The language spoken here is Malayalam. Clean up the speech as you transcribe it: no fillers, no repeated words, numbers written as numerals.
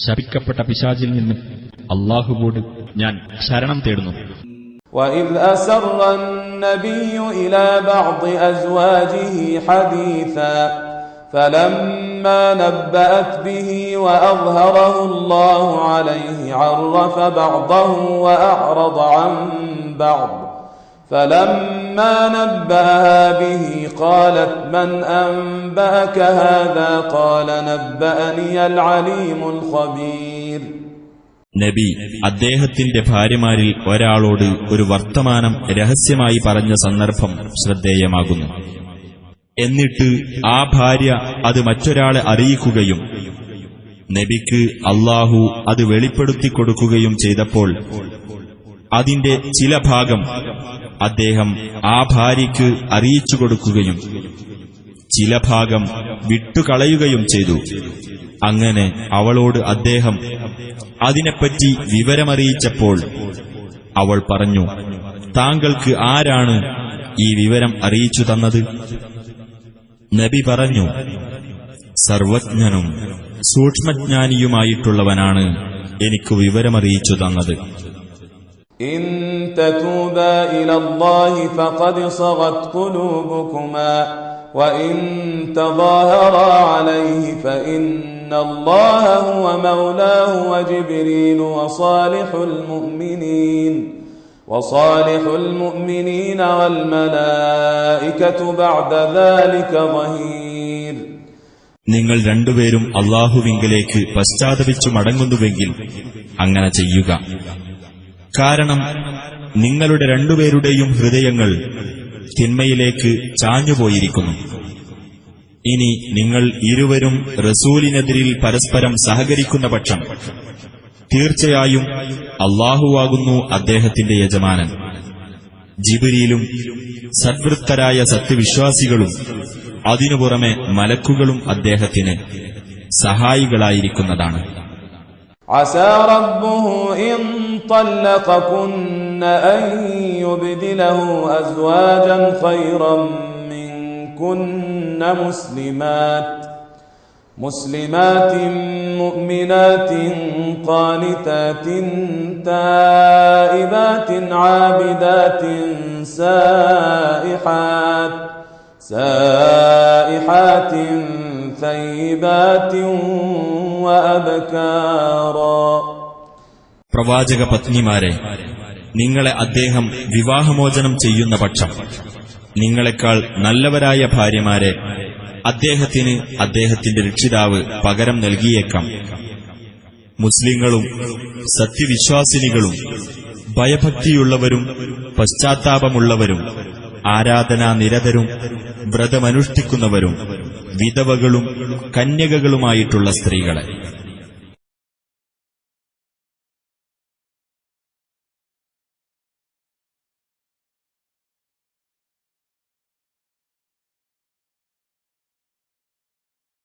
ശപിക്കപ്പെട്ട പിശാചിൽ നിന്ന് അല്ലാഹുവോട് ഞാൻ ശരണം തേടുന്നു. وَإِذْ أَسَرَّ النَّبِيُّ إِلَى بَعْضِ أَزْوَاجِهِ حَدِيثًا فَلَمَّا نَبَّأَتْ بِهِ وَأَظْهَرَهُ اللَّهُ عَلَيْهِ عَرَّفَ بَعْضَهُ وَأَعْرَضَ عَنْ بَعْضٍ فَلَمَّا نَبَّأَهَا بِهِ قَالَتْ مَنْ أَنبَأَكَ هَذَا قَالَ نَبَّأَنِيَ الْعَلِيمُ الْخَبِيرُ. നബി അദ്ദേഹത്തിന്റെ ഭാര്യമാരിൽ ഒരാളോട് ഒരു വർത്തമാനം രഹസ്യമായി പറഞ്ഞ സന്ദർഭം ശ്രദ്ധേയമാകുന്നു. എന്നിട്ട് ആ ഭാര്യ അത് മറ്റൊരാളെ അറിയിക്കുകയും നബിക്ക് അല്ലാഹു അത് വെളിപ്പെടുത്തിക്കൊടുക്കുകയും ചെയ്തപ്പോൾ അതിന്റെ ചില ഭാഗം അദ്ദേഹം ആ ഭാര്യയ്ക്ക് അറിയിച്ചു കൊടുക്കുകയും ചില ഭാഗം വിട്ടുകളയുകയും ചെയ്തു. അങ്ങനെ അവളോട് അദ്ദേഹം അതിനെപ്പറ്റി വിവരമറിയിച്ചപ്പോൾ അവൾ പറഞ്ഞു, താങ്കൾക്ക് ആരാണ് ഈ വിവരം അറിയിച്ചു തന്നത്? നബി പറഞ്ഞു, സർവജ്ഞനും സൂക്ഷ്മജ്ഞാനിയുമായിട്ടുള്ളവനാണ് എനിക്ക് വിവരമറിയിച്ചു തന്നത്. ഇൻ തതൂബാ ഇലല്ലാഹി ഫഖദ് സഗത് ഖുലൂബുകുമാ വഇൻ തദാഹറാ അലൈഹി ഫഇന്നല്ലാഹ ഹുവ മൗലാഹു വജിബ്രീലു വസാലിഹുൽ മുഅ്മിനീന വൽ മലായികതു ബഅദ ദാലിക ളഹീർ. നിങ്ങൾ രണ്ടുപേരും അല്ലാഹുവിങ്കലേക്ക് പശ്ചാത്തപിച്ചു മടങ്ങുന്നുവെങ്കിൽ അങ്ങനെ ചെയ്യുക. കാരണം നിങ്ങളുടെ രണ്ടുപേരുടെയും ഹൃദയങ്ങൾ തിന്മയിലേക്ക് ചാഞ്ഞുപോയിരിക്കുന്നു. ഇനി നിങ്ങൾ ഇരുവരും റസൂലിനെതിരിൽ പരസ്പരം സഹകരിക്കുന്ന പക്ഷം തീർച്ചയായും അല്ലാഹുവാകുന്നു അദ്ദേഹത്തിന്റെ യജമാനൻ. ജിബ്രീലും സദ്വൃത്തരായ സത്യവിശ്വാസികളും അതിനു പുറമെ മലക്കുകളും അദ്ദേഹത്തിന് സഹായികളായിരിക്കുന്നതാണ്. عسى ربه إن طلقكن أن يبدله أزواجا خيرا منكن مسلمات مؤمنات قانتات تائبات عابدات سائحات ثيبات وأبكارا. പ്രവാചക പത്നിമാരെ, നിങ്ങളെ അദ്ദേഹം വിവാഹമോചനം ചെയ്യുന്ന പക്ഷം നിങ്ങളെക്കാൾ നല്ലവരായ ഭാര്യമാരെ അദ്ദേഹത്തിന് അദ്ദേഹത്തിന്റെ രക്ഷിതാവ് പകരം നൽകിയേക്കാം. മുസ്ലിങ്ങളും സത്യവിശ്വാസിനികളും ഭയഭക്തിയുള്ളവരും പശ്ചാത്താപമുള്ളവരും ആരാധനാനിരതരും വ്രതമനുഷ്ഠിക്കുന്നവരും വിധവകളും കന്യകകളുമായിട്ടുള്ള സ്ത്രീകളെ